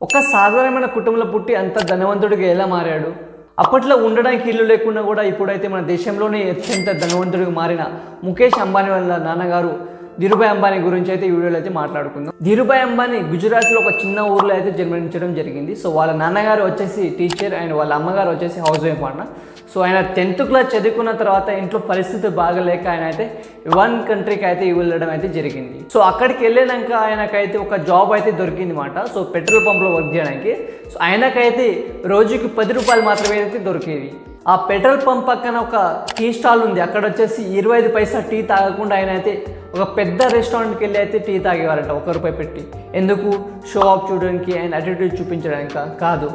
ఒక సాధారణమైన కుటుంబంలో పుట్టి అంత ధనవంతుడిగా ఎలా మారాడు? అప్పట్లో ఉండడానికి ఇల్లు లేకుండా కూడా ఇప్పుడైతే మన దేశంలోనే అత్యంత ధనవంతుడిగా మారిన ముఖేష్ అంబానీ వాళ్ళ నాన్నగారు ధీరుభాయ్ అంబానీ గురించి అయితే ఈ వీడియోలో అయితే మాట్లాడుకుందాం. ధీరుభాయ్ అంబానీ గుజరాత్లో ఒక చిన్న ఊర్లో అయితే జన్మించడం జరిగింది. సో వాళ్ళ నాన్నగారు వచ్చేసి టీచర్ అండ్ వాళ్ళ అమ్మగారు వచ్చేసి హౌస్ వైఫ్ అన్న. సో ఆయన 10th క్లాస్ చదువుకున్న తర్వాత ఇంట్లో పరిస్థితి బాగలేక ఆయన అయితే వన్ కంట్రీకి అయితే వెళ్ళడం అయితే జరిగింది. సో అక్కడికి వెళ్ళినాక ఆయనకైతే ఒక జాబ్ అయితే దొరికింది మాట. సో పెట్రోల్ పంప్లో వర్క్ చేయడానికి. సో ఆయనకైతే రోజుకి 10 రూపాయలు మాత్రమే అయితే దొరికేవి. ఆ పెట్రోల్ పంప్ పక్కన ఒక టీ స్టాల్ ఉంది. అక్కడ వచ్చేసి 25 పైసా టీ తాగకుండా ఆయన అయితే ఒక పెద్ద రెస్టారెంట్కి వెళ్ళి అయితే టీ తాగేవారంట 1 రూపాయి పెట్టి. ఎందుకు? షో ఆఫ్ చూడడానికి అండ్ అటిట్యూడ్ చూపించడానికి కాదు.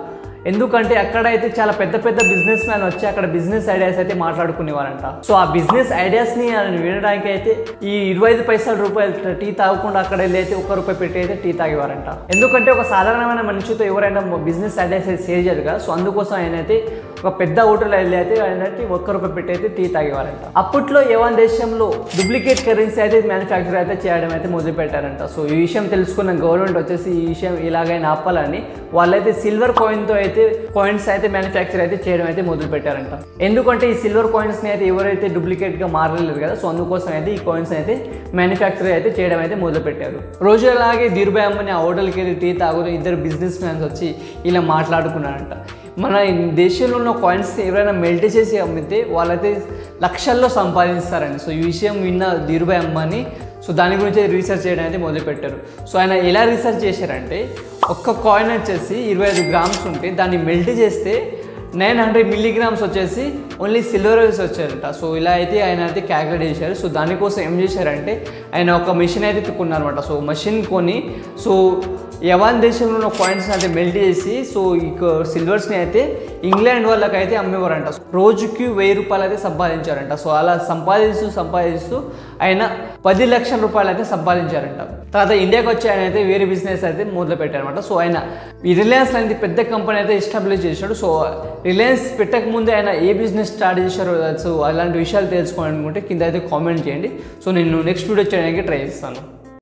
ఎందుకంటే అక్కడైతే చాలా పెద్ద పెద్ద బిజినెస్ మ్యాన్ వచ్చి అక్కడ బిజినెస్ ఐడియాస్ అయితే మాట్లాడుకునేవారంట. సో ఆ బిజినెస్ ఐడియాస్ని వినడానికి అయితే ఈ 25 రూపాయలు టీ తాగకుండా అక్కడ వెళ్ళి అయితే 1 రూపాయి పెట్టి అయితే టీ తాగేవారంట. ఎందుకంటే ఒక సాధారణమైన మనిషితో ఎవరైనా బిజినెస్ ఐడియాస్ అయితే షేర్ చేయరు కదా. సో అందుకోసం ఆయన అయితే ఒక పెద్ద హోటల్ వెళ్ళి అయితే ఆయన 1 రూపాయి పెట్టి అయితే టీ తాగేవారంట. అప్పట్లో యవన్ దేశంలో డూప్లికేట్ కరెన్సీ అయితే మ్యానుఫ్యాక్చర్ అయితే చేయడం అయితే మొదలు పెట్టారంట. సో ఈ విషయం తెలుసుకున్న గవర్నమెంట్ వచ్చేసి ఈ విషయం ఇలాగైనా ఆపాలని వాళ్ళైతే సిల్వర్ కాయిన్తో అయితే కాయిన్స్ అయితే మ్యానుఫ్యాక్చర్ అయితే చేయడం అయితే మొదలు పెట్టారంట. ఎందుకంటే ఈ సిల్వర్ కాయిన్స్ని అయితే ఎవరైతే డూప్లికేట్గా మారలేదు కదా. సో అందుకోసం అయితే ఈ కాయిన్స్ అయితే మ్యానుఫ్యాక్చర్ అయితే చేయడం అయితే మొదలు పెట్టారు. రోజు అలాగే ధీరుభాయ్ అంబానీ ఆ హోటల్కి వెళ్ళి టీ తాగుతూ ఇద్దరు బిజినెస్ మ్యాన్స్ వచ్చి ఇలా మాట్లాడుకున్నారంట. మన దేశంలో ఉన్న కాయిన్స్ ఎవరైనా మెల్ట్ చేసి అమ్మితే వాళ్ళైతే లక్షల్లో సంపాదిస్తారండి. సో ఈ విషయం విన్న ధీరుభాయ్ అంబానీ సో దాని గురించి రీసెర్చ్ చేయడం అయితే మొదలుపెట్టారు. సో ఆయన ఎలా రీసెర్చ్ చేశారంటే ఒక్క కాయిన్ వచ్చేసి 25 గ్రామ్స్ ఉంటే దాన్ని మెల్ట్ చేస్తే 900 మిల్లీగ్రామ్స్ వచ్చేసి ఓన్లీ సిల్వర్ వేస్ వచ్చారంట. సో ఇలా అయితే ఆయన అయితే క్యాల్కులేట్ చేశారు. సో దానికోసం ఏం చేశారంటే ఆయన ఒక మెషిన్ అయితే కొన్నారనమాట. సో మెషిన్ కొని సో యవన్ దేశంలో ఉన్న కాయిన్స్ అయితే మెల్ట్ చేసి సో ఈ సిల్వర్స్ని అయితే ఇంగ్లాండ్ వాళ్ళకైతే అమ్మేవారంట. రోజుకి 1000 రూపాయలు అయితే సంపాదించారంట. సో అలా సంపాదిస్తూ ఆయన 10 లక్షల రూపాయలు అయితే సంపాదించారంట. తర్వాత ఇండియాకి వచ్చి ఆయన అయితే వేరే బిజినెస్ అయితే మొదలు పెట్టారనమాట. సో ఆయన ఈ రిలయన్స్ అనేది పెద్ద కంపెనీ అయితే ఎస్టాబ్లిష్ చేశాడు. సో రిలయన్స్ పెట్టక ముందే ఆయన ఏ బిజినెస్ స్టార్ట్ చేశారో సో అలాంటి విషయాలు తెలుసుకోవాలనుకుంటే కింద అయితే కామెంట్ చేయండి. సో నేను నెక్స్ట్ వీడియో చేయడానికి ట్రై చేస్తాను.